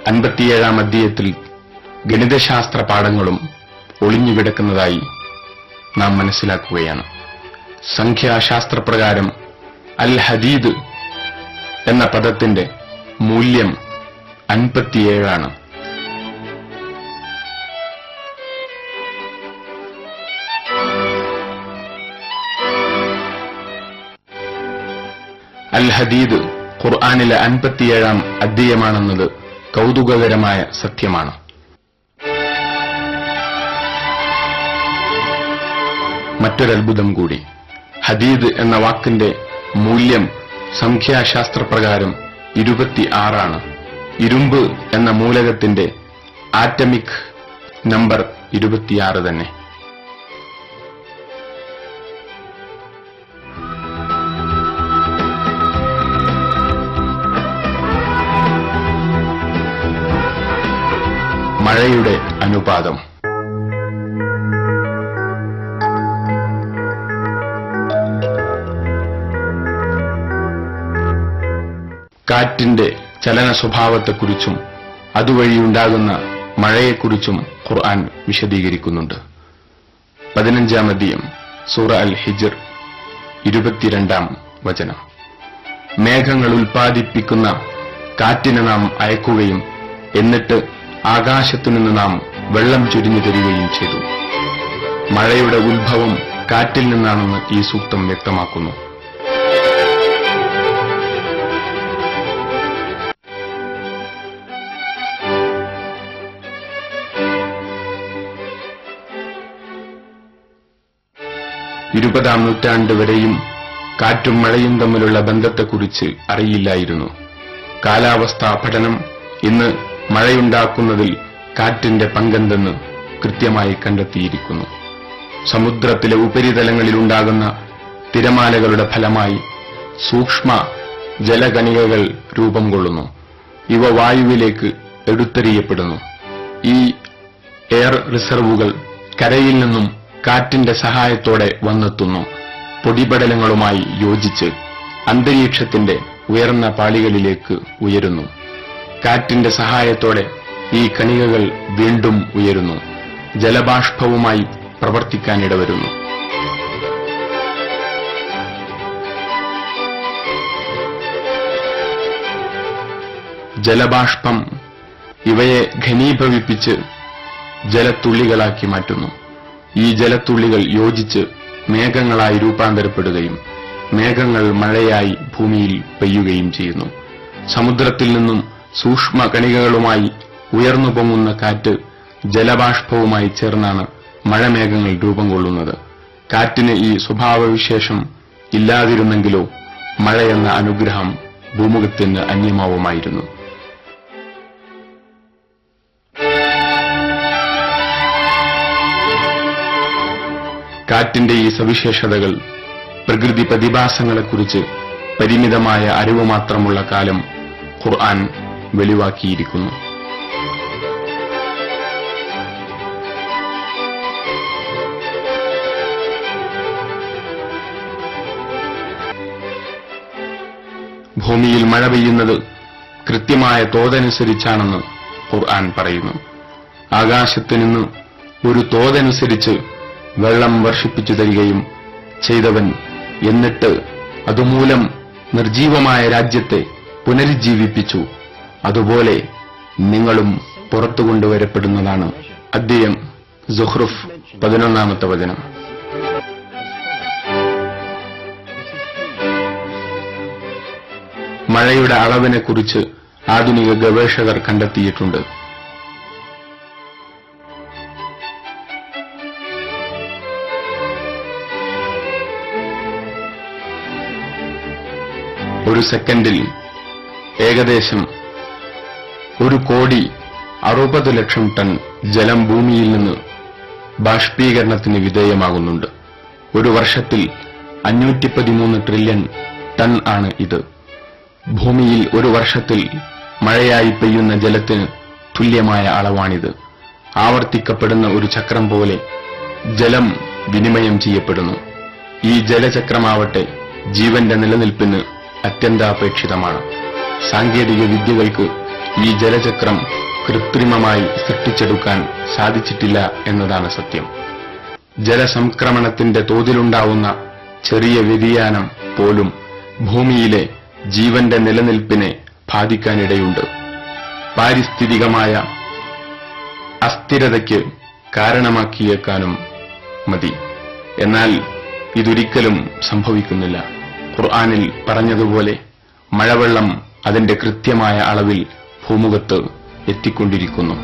57-ാം അധ്യായത്തിൽ ഗണിതശാസ്ത്ര പാഠങ്ങളും ഒളിഞ്ഞുകിടക്കുന്നതായി നാം മനസ്സിലാക്കുകയാണ്. സംഖ്യാശാസ്ത്രപ്രകാരം അൽ ഹദീദ് എന്ന പദത്തിന്റെ മൂല്യം 57 ആണ്. അൽ ഹദീദ് ഖുർആനിലെ 57-ാം അധ്യായമാണെന്നത് കൗതുകകരമായ സത്യമാണ്. മറ്റൊരത്ഭുതം കൂടി. ഹദീദ് എന്ന വാക്കിന്റെ മൂല്യം സംഖ്യാശാസ്ത്രപ്രകാരം 26 ആണ്. ഇരുമ്പ് എന്ന മൂലകത്തിന്റെ ആറ്റമിക് നമ്പർ 26 തന്നെ. മഴയുടെ അനുപാതം. കാറ്റിന്റെ ചലന സ്വഭാവത്തെക്കുറിച്ചും അതുവഴിയുണ്ടാകുന്ന മഴയെക്കുറിച്ചും ഖുർആൻ വിശദീകരിക്കുന്നുണ്ട്. 15-ാം അധ്യായം സൂറ അൽ ഹിജ്ർ 22-ാം വചനം. മേഘങ്ങൾ ഉൽപ്പാദിപ്പിക്കുന്ന കാറ്റിനെ നാം അയക്കുകയും എന്നിട്ട് ആകാശത്തുനിന്ന് നാം വെള്ളം ചൊരിഞ്ഞു തരികയും ചെയ്തു. മഴയുടെ ഉത്ഭവം കാറ്റിൽ നിന്നാണെന്ന് ഈ സൂക്തം വ്യക്തമാക്കുന്നു. ഇരുപതാം നൂറ്റാണ്ട് വരെയും കാറ്റും മഴയും തമ്മിലുള്ള ബന്ധത്തെക്കുറിച്ച് അറിയില്ലായിരുന്നു. കാലാവസ്ഥാ പഠനം ഇന്ന് മഴയുണ്ടാക്കുന്നതിൽ കാറ്റിന്റെ പങ്കെന്തെന്ന് കൃത്യമായി കണ്ടെത്തിയിരിക്കുന്നു. സമുദ്രത്തിലെ ഉപരിതലങ്ങളിലുണ്ടാകുന്ന തിരമാലകളുടെ ഫലമായി സൂക്ഷ്മ ജലകണികകൾ രൂപം കൊള്ളുന്നു. ഇവ വായുവിലേക്ക് എടുത്തെറിയപ്പെടുന്നു. ഈ എയർ റിസർവുകൾ കരയിൽ നിന്നും കാറ്റിന്റെ സഹായത്തോടെ വന്നെത്തുന്നു. പൊടിപടലങ്ങളുമായി യോജിച്ച് അന്തരീക്ഷത്തിന്റെ ഉയർന്ന പാളികളിലേക്ക് ഉയരുന്നു. കാറ്റിന്റെ സഹായത്തോടെ ഈ കണികകൾ വീണ്ടും ഉയരുന്നു. ജലബാഷ്പവുമായി പ്രവർത്തിക്കാനിടവരുന്നു. ജലബാഷ്പം ഇവയെ ഘനീഭവിപ്പിച്ച് ജലത്തുള്ളികളാക്കി മാറ്റുന്നു. ഈ ജലത്തുള്ളികൾ യോജിച്ച് മേഘങ്ങളായി രൂപാന്തരപ്പെടുകയും മേഘങ്ങൾ മഴയായി ഭൂമിയിൽ പെയ്യുകയും ചെയ്യുന്നു. സമുദ്രത്തിൽ നിന്നും സൂക്ഷ്മ കണികകളുമായി ഉയർന്നു പൊങ്ങുന്ന കാറ്റ് ജലബാഷ്പവുമായി ചേർന്നാണ് മഴമേഘങ്ങൾ രൂപം കൊള്ളുന്നത്. കാറ്റിന് ഈ സ്വഭാവവിശേഷം ഇല്ലാതിരുന്നെങ്കിലോ മഴയെന്ന അനുഗ്രഹം ഭൂമുഖത്തിന് അന്യമാവുമായിരുന്നു. കാറ്റിന്റെ ഈ സവിശേഷതകൾ പ്രകൃതി പ്രതിഭാസങ്ങളെക്കുറിച്ച് പരിമിതമായ അറിവ് മാത്രമുള്ള കാലം ഖുർആൻ വെളിവാക്കിയിരിക്കുന്നു. ഭൂമിയിൽ മഴ പെയ്യുന്നത് കൃത്യമായ തോതനുസരിച്ചാണെന്ന് ഖുർആൻ പറയുന്നു. ആകാശത്തു നിന്ന് ഒരു തോതനുസരിച്ച് വെള്ളം വർഷിപ്പിച്ചു തരികയും ചെയ്തവൻ എന്നിട്ട് അതുമൂലം നിർജീവമായ രാജ്യത്തെ പുനരുജ്ജീവിപ്പിച്ചു. അതുപോലെ നിങ്ങളും പുറത്തു കൊണ്ടുവരപ്പെടുന്നതാണ്. അധ്യായം സുഖ്റുഫ് 11-ാമത്തെ വചനം. മഴയുടെ അളവിനെക്കുറിച്ച് ആധുനിക ഗവേഷകർ കണ്ടെത്തിയിട്ടുണ്ട്. ഒരു സെക്കൻഡിൽ ഏകദേശം 1,60,00,000 ടൺ ജലം ഭൂമിയിൽ നിന്ന് ബാഷ്പീകരണത്തിന് വിധേയമാകുന്നുണ്ട്. ഒരു വർഷത്തിൽ 513 ട്രില്യൺ ടൺ ആണ് ഇത്. ഭൂമിയിൽ ഒരു വർഷത്തിൽ മഴയായി പെയ്യുന്ന ജലത്തിന് തുല്യമായ അളവാണിത്. ആവർത്തിക്കപ്പെടുന്ന ഒരു ചക്രം പോലെ ജലം വിനിമയം ചെയ്യപ്പെടുന്നു. ഈ ജലചക്രമാവട്ടെ ജീവന്റെ നിലനിൽപ്പിന് അത്യന്താപേക്ഷിതമാണ്. സാങ്കേതിക വിദ്യകൾക്ക് ഈ ജലചക്രം കൃത്രിമമായി സൃഷ്ടിച്ചെടുക്കാൻ സാധിച്ചിട്ടില്ല എന്നതാണ് സത്യം. ജലസംക്രമണത്തിന്റെ തോതിലുണ്ടാവുന്ന ചെറിയ വ്യതിയാനം പോലും ഭൂമിയിലെ ജീവന്റെ നിലനിൽപ്പിനെ ബാധിക്കാനിടയുണ്ട്. പാരിസ്ഥിതികമായ അസ്ഥിരതയ്ക്ക് കാരണമാക്കിയേക്കാനും മതി. എന്നാൽ ഇതൊരിക്കലും സംഭവിക്കുന്നില്ല. ഖുർആനിൽ പറഞ്ഞതുപോലെ മഴവെള്ളം അതിന്റെ കൃത്യമായ അളവിൽ ഭൂമുഖത്ത് എത്തിക്കൊണ്ടിരിക്കുന്നു.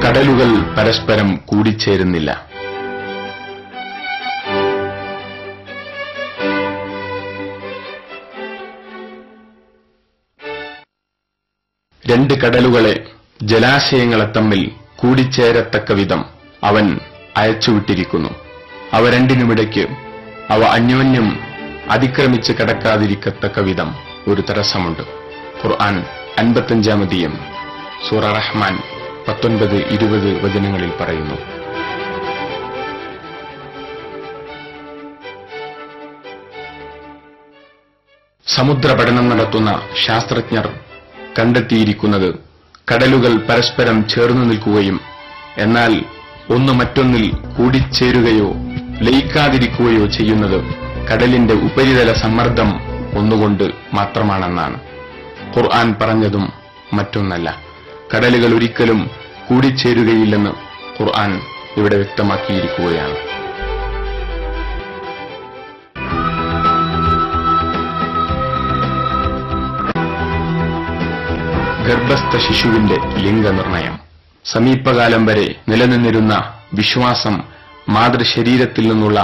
കടലുകൾ പരസ്പരം കൂടിച്ചേരുന്നില്ല. രണ്ട് കടലുകളെ ജലാശയങ്ങളെ തമ്മിൽ കൂടിച്ചേരത്തക്ക വിധം അവൻ അയച്ചുവിട്ടിരിക്കുന്നു. അവ രണ്ടിനുമിടയ്ക്ക് അവ അന്യോന്യം അതിക്രമിച്ച് കടക്കാതിരിക്കത്തക്ക വിധം ഒരു തടസ്സമുണ്ട്. ഖുർആൻ 55-ാം അധ്യായം സൂറ റഹ്മാൻ 19-20 വചനങ്ങളിൽ പറയുന്നു. സമുദ്ര പഠനം നടത്തുന്ന ശാസ്ത്രജ്ഞർ കണ്ടെത്തിയിരിക്കുന്നത് കടലുകൾ പരസ്പരം ചേർന്നു നിൽക്കുകയും എന്നാൽ ഒന്ന് മറ്റൊന്നിൽ കൂടിച്ചേരുകയോ ലയിക്കാതിരിക്കുകയോ ചെയ്യുന്നത് കടലിന്റെ ഉപരിതല സമ്മർദ്ദം ഒന്നുകൊണ്ട് മാത്രമാണെന്നാണ്. ഖുർആൻ പറഞ്ഞതും മറ്റൊന്നല്ല. കടലുകൾ ഒരിക്കലും കൂടിച്ചേരുകയില്ലെന്ന് ഖുർആൻ ഇവിടെ വ്യക്തമാക്കിയിരിക്കുകയാണ്. ഗർഭസ്ഥ ശിശുവിന്റെ ലിംഗനിർണയം. സമീപകാലം വരെ നിലനിന്നിരുന്ന വിശ്വാസം മാതൃശരീരത്തിൽ നിന്നുള്ള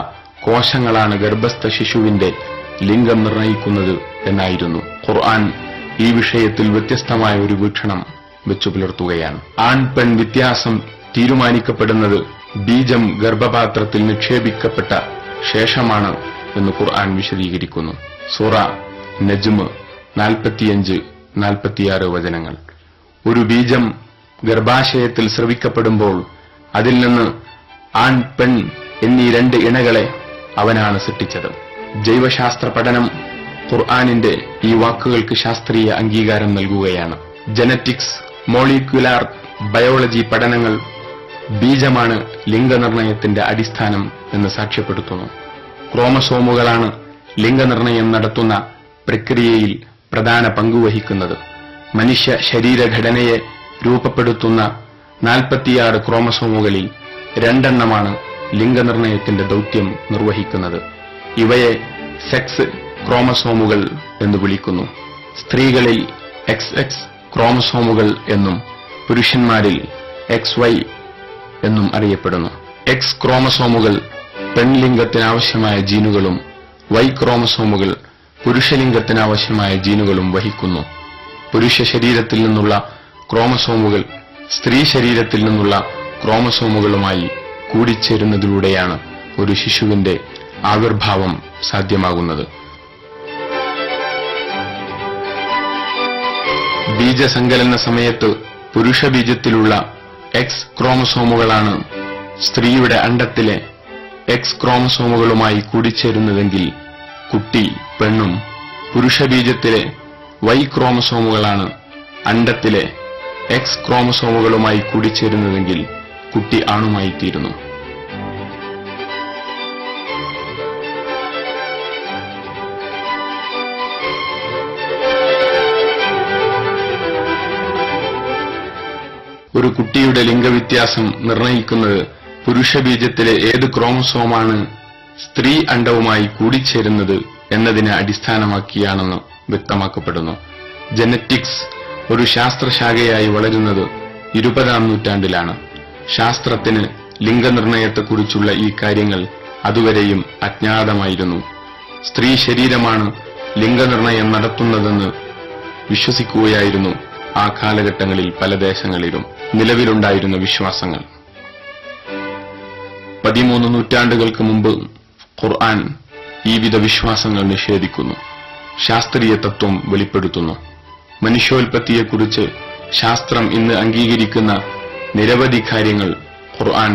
കോശങ്ങളാണ് ഗർഭസ്ഥ ശിശുവിന്റെ ലിംഗം നിർണയിക്കുന്നത് എന്നായിരുന്നു. ഖുർആൻ ഈ വിഷയത്തിൽ വ്യത്യസ്തമായ ഒരു വീക്ഷണം വെച്ചു പുലർത്തുകയാണ്. ആൺ പെൺ വ്യത്യാസം തീരുമാനിക്കപ്പെടുന്നത് ബീജം ഗർഭപാത്രത്തിൽ നിക്ഷേപിക്കപ്പെട്ട ശേഷമാണ് എന്ന് ഖുർആൻ വിശദീകരിക്കുന്നു. സൂറ നജ്മ് 45-46 വചനങ്ങൾ. ഒരു ബീജം ഗർഭാശയത്തിൽ സ്രവിക്കപ്പെടുമ്പോൾ അതിൽ നിന്ന് ആൺ പെൺ എന്നീ രണ്ട് ഇണകളെ അവനാണ് സൃഷ്ടിച്ചത്. ജൈവശാസ്ത്ര പഠനം ഖുർആനിന്റെ ഈ വാക്കുകൾക്ക് ശാസ്ത്രീയ അംഗീകാരം നൽകുകയാണ്. ജനറ്റിക്സ്, മോളിക്യുലാർ ബയോളജി പഠനങ്ങൾ ബീജമാണ് ലിംഗനിർണയത്തിന്റെ അടിസ്ഥാനം എന്ന് സാക്ഷ്യപ്പെടുത്തുന്നു. ക്രോമസോമുകളാണ് ലിംഗനിർണയം നടത്തുന്ന പ്രക്രിയയിൽ പ്രധാന പങ്കുവഹിക്കുന്നത്. മനുഷ്യ ശരീരഘടനയെ രൂപപ്പെടുത്തുന്ന 46 ക്രോമസോമുകളിൽ 2 എണ്ണമാണ് ലിംഗനിർണയത്തിന്റെ ദൗത്യം നിർവഹിക്കുന്നത്. ഇവയെ സെക്സ് ക്രോമസോമുകൾ എന്ന് വിളിക്കുന്നു. സ്ത്രീകളിൽ XX ക്രോമസോമുകൾ എന്നും പുരുഷന്മാരിൽ XY എന്നും അറിയപ്പെടുന്നു. X ക്രോമസോമുകൾ പെൺലിംഗത്തിനാവശ്യമായ ജീനുകളും Y ക്രോമസോമുകൾ പുരുഷലിംഗത്തിനാവശ്യമായ ജീനുകളും വഹിക്കുന്നു. പുരുഷ ശരീരത്തിൽ നിന്നുള്ള ക്രോമസോമുകൾ സ്ത്രീ ശരീരത്തിൽ നിന്നുള്ള ക്രോമസോമുകളുമായി കൂടിച്ചേരുന്നതിലൂടെയാണ് ഒരു ശിശുവിന്റെ ആവിർഭാവം സാധ്യമാകുന്നത്. ബീജസങ്കലന സമയത്ത് പുരുഷ ബീജത്തിലുള്ള X ക്രോമസോമുകളാണ് സ്ത്രീയുടെ അണ്ഡത്തിലെ X ക്രോമസോമുകളുമായി കൂടിച്ചേരുന്നതെങ്കിൽ കുട്ടി പെണ്ണും, പുരുഷബീജത്തിലെ Y ക്രോമസോമുകളാണ് അണ്ഡത്തിലെ X ക്രോമസോമുകളുമായി കൂടിച്ചേരുന്നതെങ്കിൽ കുട്ടി ആണുമായി തീരുന്നു. ഒരു കുട്ടിയുടെ ലിംഗവ്യത്യാസം നിർണയിക്കുന്നത് പുരുഷബീജത്തിലെ ഏത് ക്രോമസോമാണ് സ്ത്രീ അണ്ഡവുമായി കൂടിച്ചേരുന്നത് എന്നതിനെ അടിസ്ഥാനമാക്കിയാണെന്ന് വ്യക്തമാക്കപ്പെടുന്നു. ജനറ്റിക്സ് ഒരു ശാസ്ത്രശാഖയായി വളരുന്നത് 20-ാം നൂറ്റാണ്ടിലാണ്. ശാസ്ത്രത്തിന് ലിംഗനിർണയത്തെക്കുറിച്ചുള്ള ഈ കാര്യങ്ങൾ അതുവരെയും അജ്ഞാതമായിരുന്നു. സ്ത്രീ ശരീരമാണ് ലിംഗനിർണയം നടത്തുന്നതെന്ന് വിശ്വസിക്കുകയായിരുന്നു ആ കാലഘട്ടങ്ങളിൽ പല ദേശങ്ങളിലും നിലവിലുണ്ടായിരുന്ന വിശ്വാസങ്ങൾ. 13 നൂറ്റാണ്ടുകൾക്ക് മുമ്പ് ഖുർആൻ ഈ വിധ വിശ്വാസങ്ങൾ നിഷേധിക്കുന്നു, ശാസ്ത്രീയ തത്വം വെളിപ്പെടുത്തുന്നു. മനുഷ്യോൽപത്തിയെക്കുറിച്ച് ശാസ്ത്രം ഇന്ന് അംഗീകരിക്കുന്ന നിരവധി കാര്യങ്ങൾ ഖുർആൻ